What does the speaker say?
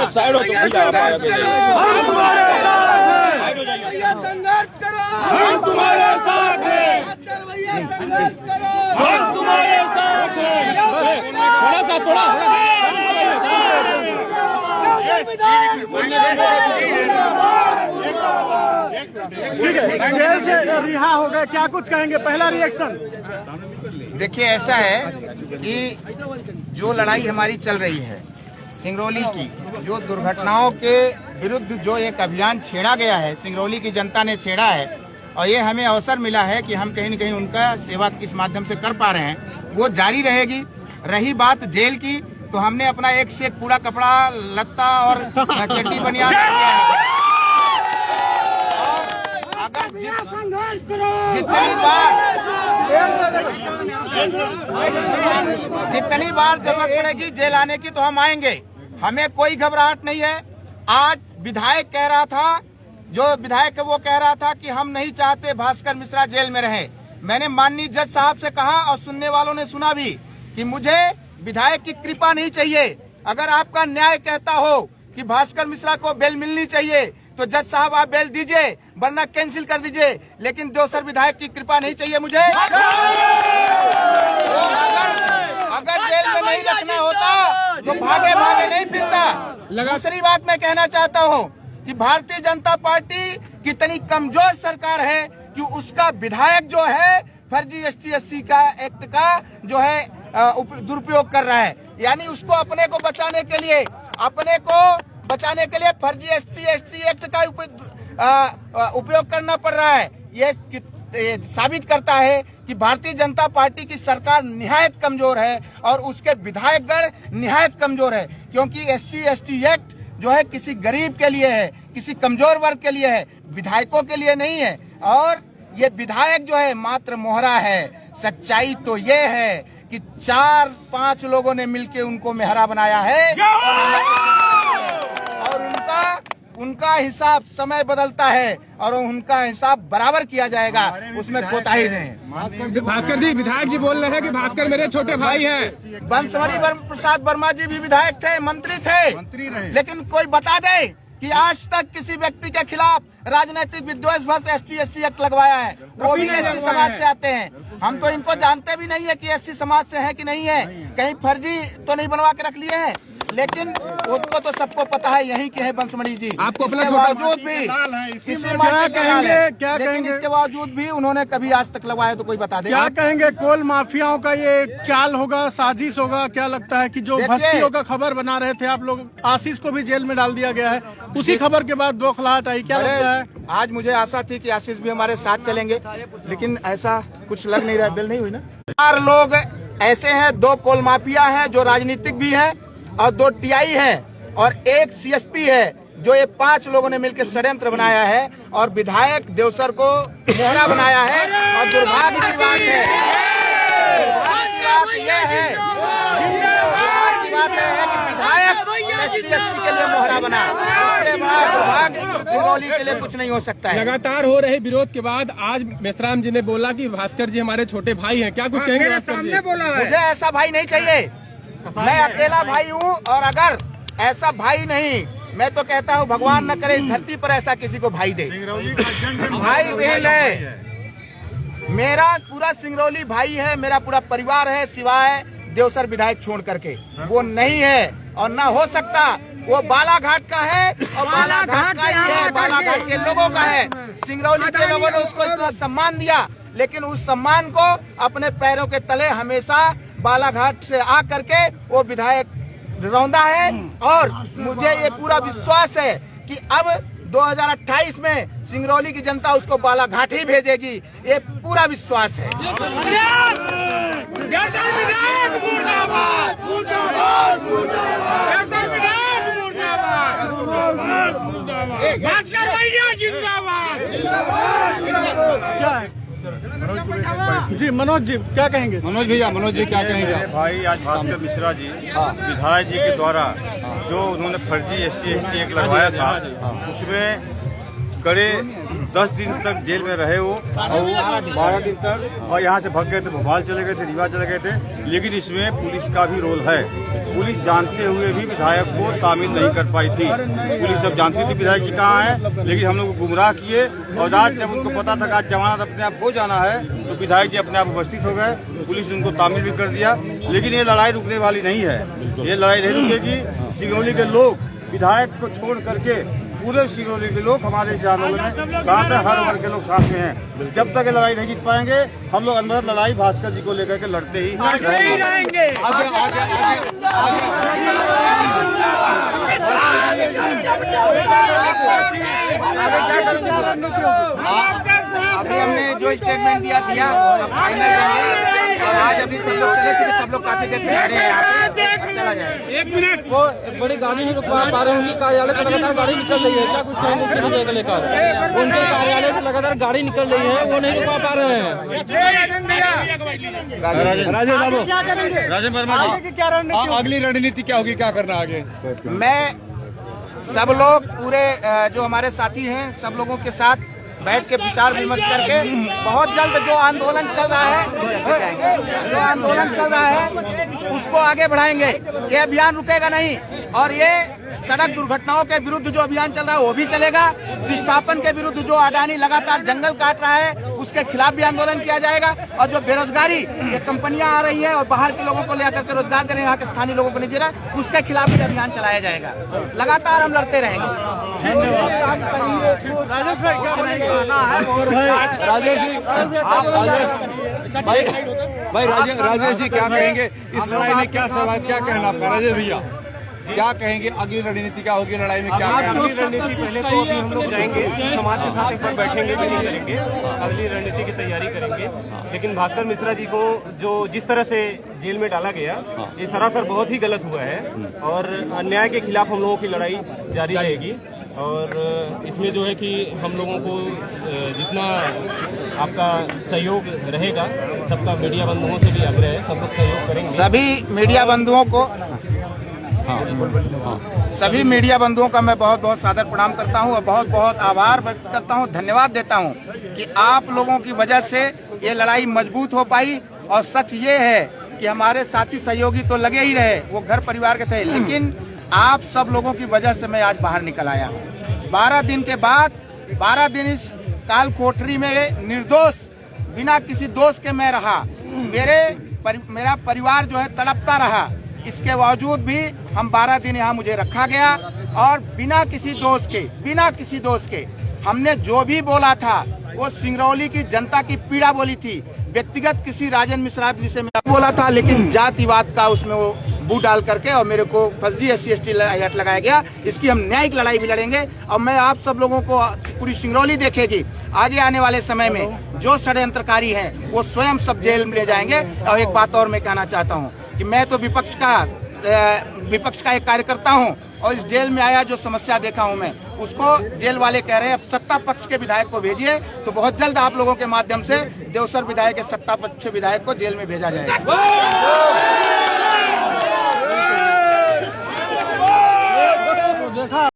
आप साइड हो तो संघर्ष करो, हम तुम्हारे साथ हैं, भैया संघर्ष करो, हम तुम्हारे साथ हैं। थोड़ा सा थोड़ा ठीक है, जेल से रिहा हो गए, क्या कुछ कहेंगे, पहला रिएक्शन? देखिए, ऐसा है कि जो लड़ाई हमारी चल रही है सिंगरौली की, जो दुर्घटनाओं के विरुद्ध जो एक अभियान छेड़ा गया है, सिंगरौली की जनता ने छेड़ा है, और ये हमें अवसर मिला है कि हम कहीं न कहीं उनका सेवा किस माध्यम से कर पा रहे हैं, वो जारी रहेगी। रही बात जेल की, तो हमने अपना एक से एक पूरा कपड़ा लत्ता और चड्डी बनियान जितनी बार जरूरत पड़ेगी जेल आने की तो हम आएंगे, हमें कोई घबराहट नहीं है। आज विधायक कह रहा था, जो विधायक है वो कह रहा था कि हम नहीं चाहते भास्कर मिश्रा जेल में रहे। मैंने माननीय जज साहब से कहा और सुनने वालों ने सुना भी कि मुझे विधायक की कृपा नहीं चाहिए। अगर आपका न्याय कहता हो कि भास्कर मिश्रा को बेल मिलनी चाहिए तो जज साहब आप बेल दीजिए, वरना कैंसिल कर दीजिए, लेकिन दो विधायक की कृपा नहीं चाहिए मुझे। तो अगर जेल में नहीं रखना होता तो भागे भागे नहीं फिरता। दूसरी बात मैं कहना चाहता हूँ कि भारतीय जनता पार्टी कितनी कमजोर सरकार है कि उसका विधायक जो है फर्जी ST/SC का एक्ट का जो है दुरुपयोग कर रहा है, यानी उसको अपने को बचाने के लिए फर्जी ST/SC एक्ट का उपयोग करना पड़ रहा है। ये साबित करता है कि भारतीय जनता पार्टी की सरकार निहायत कमजोर है और उसके विधायकगण निहायत कमजोर है, क्योंकि SC/ST एक्ट जो है किसी गरीब के लिए है, किसी कमजोर वर्ग के लिए है, विधायकों के लिए नहीं है। और ये विधायक जो है मात्र मोहरा है। सच्चाई तो ये है कि 4-5 लोगों ने मिलकर उनको मेहरा बनाया है और उनका हिसाब समय बदलता है और उनका हिसाब बराबर किया जाएगा, उसमें कोताही नहीं। भास्कर जी, विधायक जी बोल रहे हैं कि भास्कर मेरे छोटे भाई हैं। बंसवाड़ी प्रसाद वर्मा जी भी विधायक थे, मंत्री थे, लेकिन कोई बता दे कि आज तक किसी व्यक्ति के खिलाफ राजनीतिक विद्वेष पर ST/SC एक्ट लगवाया है? वो भी SC समाज से आते हैं। हम तो इनको जानते भी नहीं है कि SC समाज से है कि नहीं है, कहीं फर्जी तो नहीं बनवा के रख लिए हैं, लेकिन उसको तो सबको पता है यही के है बंसमणि जी। आपको इसके बावजूद भी इसके बावजूद भी उन्होंने कभी आज तक लगवाया तो कोई बता दे। क्या कहेंगे, कोल माफियाओं का ये चाल होगा, साजिश होगा? क्या लगता है कि जो भस्सियों का खबर बना रहे थे आप लोग, आशीष को भी जेल में डाल दिया गया है, उसी खबर के बाद बौखलाहट आई, क्या लगता है? आज मुझे आशा थी कि आशीष भी हमारे साथ चलेंगे, लेकिन ऐसा कुछ लग नहीं रहा। बिल नहीं हुई ना। 4 लोग ऐसे हैं, 2 कोल माफिया है जो राजनीतिक भी है और 2 TI है और 1 CSP है, जो ये 5 लोगों ने मिलकर षड्यंत्र बनाया है और विधायक देवसर को मोहरा बनाया है। और दुर्भाग्य की बात है कि विधायक ST/SC के लिए मोहरा बना। इससे बड़ा दुर्भाग्य सिंगरौली के लिए कुछ नहीं हो सकता है। लगातार हो रहे विरोध के बाद आज मेश्राम जी ने बोला कि भास्कर जी हमारे छोटे भाई हैं, क्या कुछ कहेंगे? मुझे ऐसा भाई नहीं चाहिए, मैं अकेला भाई हूँ, और अगर ऐसा भाई नहीं, मैं तो कहता हूँ भगवान न करे धरती पर ऐसा किसी को भाई दे। भाई बहन है, मेरा पूरा सिंगरौली भाई है, मेरा पूरा परिवार है, सिवाय देवसर विधायक छोड़ करके वो नहीं है और ना हो सकता। वो बालाघाट का है और बालाघाट का ही है, बालाघाट के लोगों का है। सिंगरौली के लोगों ने उसको इतना सम्मान दिया, लेकिन उस सम्मान को अपने पैरों के तले हमेशा बालाघाट से आ करके वो विधायक रौंदा है। और मुझे ये पूरा विश्वास है कि अब 2028 में सिंगरौली की जनता उसको बालाघाट ही भेजेगी, ये पूरा विश्वास है। जी मनोज जी क्या कहेंगे? मनोज जी क्या कहेंगे? भाई आज भास्कर मिश्रा जी विधायक जी के द्वारा जो उन्होंने फर्जी SC/ST एक्ट लगवाया था, उसमें कड़े 10 दिन तक जेल में रहे वो, और 12 दिन तक, और यहाँ से भाग गए थे, भोपाल चले गए थे, रीवा चले गए थे। लेकिन इसमें पुलिस का भी रोल है। पुलिस जानते हुए भी विधायक को तामील नहीं कर पाई थी। पुलिस सब जानती थी विधायक जी कहाँ है, लेकिन हम लोग को गुमराह किए। और आज जब उनको पता था कि आज जमानत अपने आप हो जाना है, तो विधायक जी अपने आप उपस्थित हो गए। पुलिस ने उनको तामील भी कर दिया। लेकिन ये लड़ाई रुकने वाली नहीं है, ये लड़ाई नहीं रुकेगी। सिंगरौली के लोग विधायक को छोड़ करके पूरे सिंगरौली के लोग हमारे इस आंदोलन में साथ है, हर वर्ग के लोग साथ में हैं। जब तक ये लड़ाई नहीं जीत पाएंगे, हम लोग अंदर लड़ाई भास्कर जी को लेकर के लड़ते ही रहेंगे। अभी हमने जो स्टेटमेंट दिया अब फाइनल रहेंगे। और आज अभी सब लोग चले चुके, सब लोग काफी देर से खड़े हैं यहाँ पे, अब चला जाए। 1 मिनट। वो बड़ी गाड़ी नहीं रुकवा पा रहे होंगे, कार्यालय से लगातार गाड़ी निकल रही है, क्या कुछ कहेंगे इसके विजय को लेकर? उनके कार्यालय से लगातार गाड़ी निकल रही है, वो नहीं रुकवा पा रहे हैं। राजेश बाबू, राजेश वर्मा जी, अगली रणनीति क्या होगी, क्या करना आगे? मैं सब लोग पूरे जो हमारे साथी हैं, सब लोगों के साथ बैठ के विचार विमर्श करके बहुत जल्द जो आंदोलन चल रहा है उसको आगे बढ़ाएंगे। ये अभियान रुकेगा नहीं। और ये सड़क दुर्घटनाओं के विरुद्ध जो अभियान चल रहा है वो भी चलेगा। विस्थापन के विरुद्ध जो अडानी लगातार जंगल काट रहा है उसके खिलाफ भी आंदोलन किया जाएगा। और जो बेरोजगारी ये कंपनियां आ रही है और बाहर के लोगों को लेकर के रोजगार दे रहे हैं, यहाँ के स्थानीय लोगों को नहीं दे रहा, उसके खिलाफ भी अभियान चलाया जाएगा। लगातार हम लड़ते रहेंगे। राजेश भाई क्या बनाएंगे? राजेश जी, राजेश जी क्या कहेंगे इस लड़ाई में? क्या सवाल, क्या कहना आपका राजेश भैया? क्या कहेंगे, अगली रणनीति क्या होगी लड़ाई में? क्या अगली रणनीति पहले तो अभी हम लोग जाएंगे, समाज के साथ एक बार बैठेंगे, मीटिंग करेंगे, अगली रणनीति की तैयारी करेंगे। लेकिन भास्कर मिश्रा जी को जो जिस तरह से जेल में डाला गया, ये सरासर बहुत ही गलत हुआ है। और अन्याय के खिलाफ हम लोगों की लड़ाई जारी रहेगी। और इसमें जो है कि हम लोगों को जितना आपका सहयोग रहेगा, सबका मीडिया बंधुओं से भी आग्रह है, सब लोग सहयोग करेंगे। सभी मीडिया बंधुओं का मैं बहुत बहुत सादर प्रणाम करता हूं और बहुत बहुत आभार व्यक्त करता हूं, धन्यवाद देता हूं कि आप लोगों की वजह से ये लड़ाई मजबूत हो पाई। और सच ये है कि हमारे साथी सहयोगी तो लगे ही रहे, वो घर परिवार के थे, लेकिन आप सब लोगों की वजह से मैं आज बाहर निकल आया हूँ। 12 दिन के बाद 12 दिन इस काल कोठरी में निर्दोष बिना किसी दोष के मैं रहा। मेरा परिवार जो है तड़पता रहा। इसके बावजूद भी हम 12 दिन यहाँ मुझे रखा गया और बिना किसी दोष के हमने जो भी बोला था वो सिंगरौली की जनता की पीड़ा बोली थी। व्यक्तिगत किसी राजन मिश्रा जी से मैं बोला था, लेकिन जातिवाद का उसमें वो बू डाल करके और मेरे को फर्जी SC/ST एक्ट लगाया गया। इसकी हम न्यायिक लड़ाई भी लड़ेंगे। और मैं आप सब लोगों को, पूरी सिंगरौली देखेगी आगे आने वाले समय में जो षड्यंत्रकारी हैं वो स्वयं सब जेल में ले जाएंगे। और एक बात और मैं कहना चाहता हूँ कि मैं तो विपक्ष का एक कार्यकर्ता हूँ और इस जेल में आया जो समस्या देखा हूँ मैं, उसको जेल वाले कह रहे हैं अब सत्ता पक्ष के विधायक को भेजिए। तो बहुत जल्द आप लोगों के माध्यम से देवसर विधायक के सत्ता पक्ष के विधायक को जेल में भेजा जाएगा।